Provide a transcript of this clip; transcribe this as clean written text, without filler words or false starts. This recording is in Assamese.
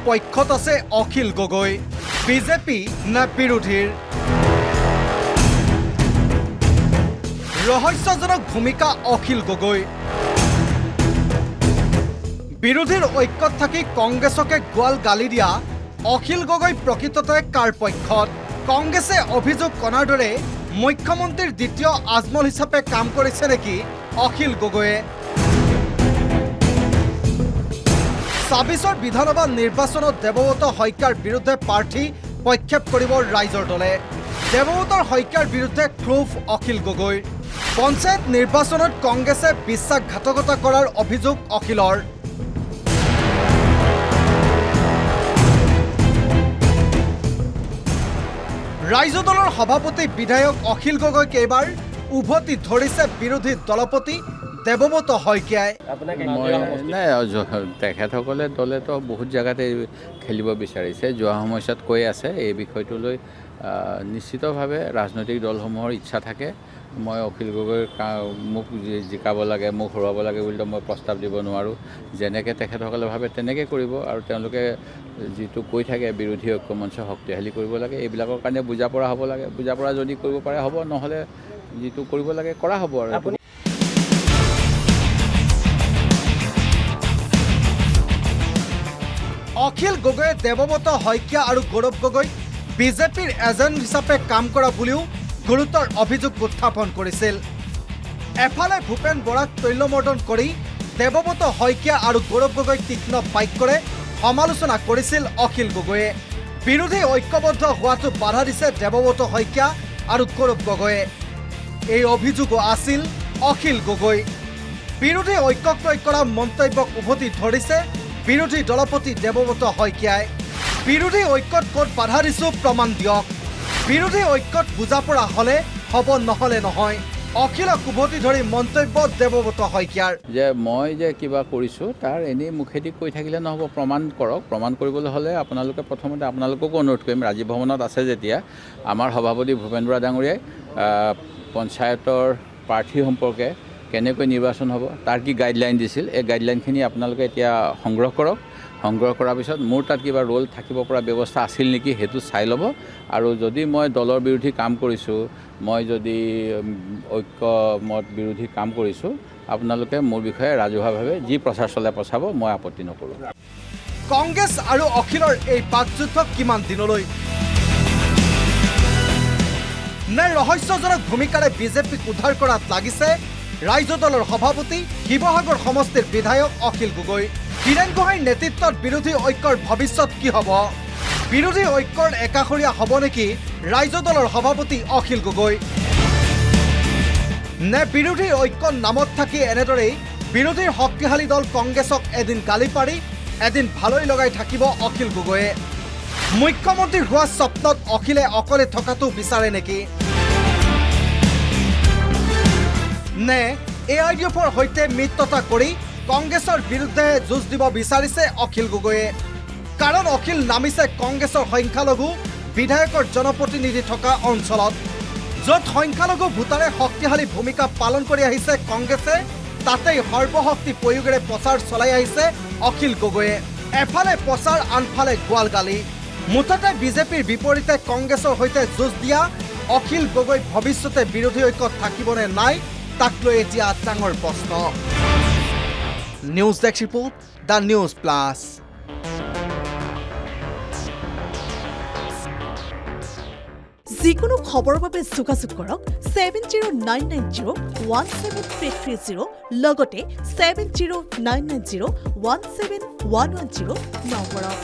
পক্ষত আছে অখিল গগৈ বিজেপি না বিৰোধীৰ ৰহস্যজনক ভূমিকা অখিল গগৈ বিৰোধীৰ ঐক্যত থাকি কংগ্ৰেছকে গোৱাল গালি দিয়া অখিল গগৈ প্ৰকৃততে কাৰ পক্ষত কংগ্ৰেছে অভিযোগ কৰাৰ দৰে মুখ্যমন্ত্ৰীৰ দ্বিতীয় আজমল হিচাপে কাম কৰিছে নেকি অখিল গগৈয়ে ২৬ৰ বিধানসভা নিৰ্বাচনত দেৱব্ৰত শইকীয়াৰ বিৰুদ্ধে প্ৰাৰ্থী প্ৰক্ষেপ কৰিব ৰাইজৰ দলে দেৱব্ৰত শইকীয়াৰ বিৰুদ্ধে ক্ষোভ অখিল গগৈৰ পঞ্চায়ত নিৰ্বাচনত কংগ্ৰেছে বিশ্বাসঘাতকতা কৰাৰ অভিযোগ অখিলৰ ৰাইজ দলৰ সভাপতি বিধায়ক অখিল গগৈক এইবাৰ উভতি ধৰিছে বিৰোধী দলপতি দেৱব্ৰত শইকীয়াই তেখেতসকলে দলেতো বহুত জেগাতে খেলিব বিচাৰিছে যোৱা সময়ত কৈ আছে এই বিষয়টো লৈ নিশ্চিতভাৱে ৰাজনৈতিক দলসমূহৰ ইচ্ছা থাকে মই অখিল গগৈৰ মোক জিকাব লাগে মোক হৰুৱাব লাগে বুলিতো মই প্ৰস্তাৱ দিব নোৱাৰোঁ যেনেকৈ তেখেতসকলে ভাবে তেনেকৈ কৰিব আৰু তেওঁলোকে যিটো কৈ থাকে বিৰোধী ঐক্যমঞ্চ শক্তিশালী কৰিব লাগে এইবিলাকৰ কাৰণে বুজা পৰা হ'ব লাগে বুজা পৰা যদি কৰিব পাৰে হ'ব নহ'লে যিটো কৰিব লাগে কৰা হ'ব আৰু অখিল গগৈয়ে দেৱব্ৰত শইকীয়া আৰু গৌৰৱ গগৈ বিজেপিৰ এজেণ্ট হিচাপে কাম কৰা বুলিও গুৰুতৰ অভিযোগ উত্থাপন কৰিছিল এফালে ভূপেন বৰাক তৈলমৰ্দন কৰি দেৱব্ৰত শইকীয়া আৰু গৌৰৱ গগৈক তীক্ষ্ণ বাক্যৰে সমালোচনা কৰিছিল অখিল গগৈয়ে বিৰোধী ঐক্যবদ্ধ হোৱাটো বাধা দিছে দেৱব্ৰত শইকীয়া আৰু গৌৰৱ গগৈয়ে এই অভিযোগো আছিল অখিল গগৈ বিৰোধী ঐক্যক লৈ কৰা মন্তব্যক উভতি ধৰিছে বিৰোধী দলপতি দেৱব্ৰত শইকীয়াই বিৰোধী ঐক্যত ক'ত বাধা দিছোঁ প্ৰমাণ দিয়ক বিৰোধী ঐক্যত বুজা পৰা হ'লে হ'ব নহ'লে নহয় অখিলক উভতি ধৰি মন্তব্য দেৱব্ৰত শইকীয়াৰ যে মই যে কিবা কৰিছোঁ তাৰ এনেই মুখেদি কৈ থাকিলে নহ'ব প্ৰমাণ কৰক প্ৰমাণ কৰিবলৈ হ'লে আপোনালোকে প্ৰথমতে আপোনালোককো অনুৰোধ কৰিম ৰাজীৱ ভৱনত আছে যেতিয়া আমাৰ সভাপতি ভূপেন বৰা ডাঙৰীয়াই পঞ্চায়তৰ প্ৰাৰ্থী সম্পৰ্কে কেনেকৈ নিৰ্বাচন হ'ব তাৰ কি গাইডলাইন দিছিল এই গাইডলাইনখিনি আপোনালোকে এতিয়া সংগ্ৰহ কৰক সংগ্ৰহ কৰাৰ পিছত মোৰ তাত কিবা ৰোল থাকিব পৰা ব্যৱস্থা আছিল নেকি সেইটো চাই ল'ব আৰু যদি মই দলৰ বিৰোধী কাম কৰিছোঁ মই যদি ঐক্যমত বিৰোধী কাম কৰিছোঁ আপোনালোকে মোৰ বিষয়ে ৰাজহুৱাভাৱে যি প্ৰচাৰ চলাই পঠাব মই আপত্তি নকৰোঁ কংগ্ৰেছ আৰু অখিলৰ এই বাকযুদ্ধ কিমান দিনলৈ নে ৰহস্যজনক ভূমিকাৰে বিজেপিক উদ্ধাৰ কৰাত লাগিছে ৰাইজ দলৰ সভাপতি শিৱসাগৰ সমষ্টিৰ বিধায়ক অখিল গগৈ হীৰেন গোহাঁইৰ নেতৃত্বত বিৰোধী ঐক্যৰ ভৱিষ্যত কি হ'ব বিৰোধী ঐক্যৰ একাষৰীয়া হ'ব নেকি ৰাইজ দলৰ সভাপতি অখিল গগৈ নে বিৰোধী ঐক্যৰ নামত থাকি এনেদৰেই বিৰোধীৰ শক্তিশালী দল কংগ্ৰেছক এদিন গালি পাৰি এদিন ভালৈ লগাই থাকিব অখিল গগৈয়ে মুখ্যমন্ত্ৰী হোৱা স্বপ্নত অখিলে অকলে থকাটো বিচাৰে নেকি নে AIDFৰ সৈতে মিত্ৰতা কৰি কংগ্ৰেছৰ বিৰুদ্ধে যুঁজ দিব বিচাৰিছে অখিল গগৈয়ে কাৰণ অখিল নামিছে কংগ্ৰেছৰ সংখ্যালঘু বিধায়কৰ জনপ্ৰতিনিধি থকা অঞ্চলত য'ত সংখ্যালঘু ভোটাৰে শক্তিশালী ভূমিকা পালন কৰি আহিছে কংগ্ৰেছে তাতেই সৰ্বশক্তি প্ৰয়োগেৰে প্ৰচাৰ চলাই আহিছে অখিল গগৈয়ে এফালে প্ৰচাৰ আনফালে গোৱাল গালি মুঠতে বিজেপিৰ বিপৰীতে কংগ্ৰেছৰ সৈতে যুঁজ দিয়া অখিল গগৈ ভৱিষ্যতে বিৰোধী ঐক্যত থাকিবনে নাই তাক লৈ এতিয়া ডাঙৰ প্ৰশ্ন news desk report the news plus যিকোনো খবৰৰ বাবে যোগাযোগ কৰক 7099017330 লগতে 7099017110 নম্বৰত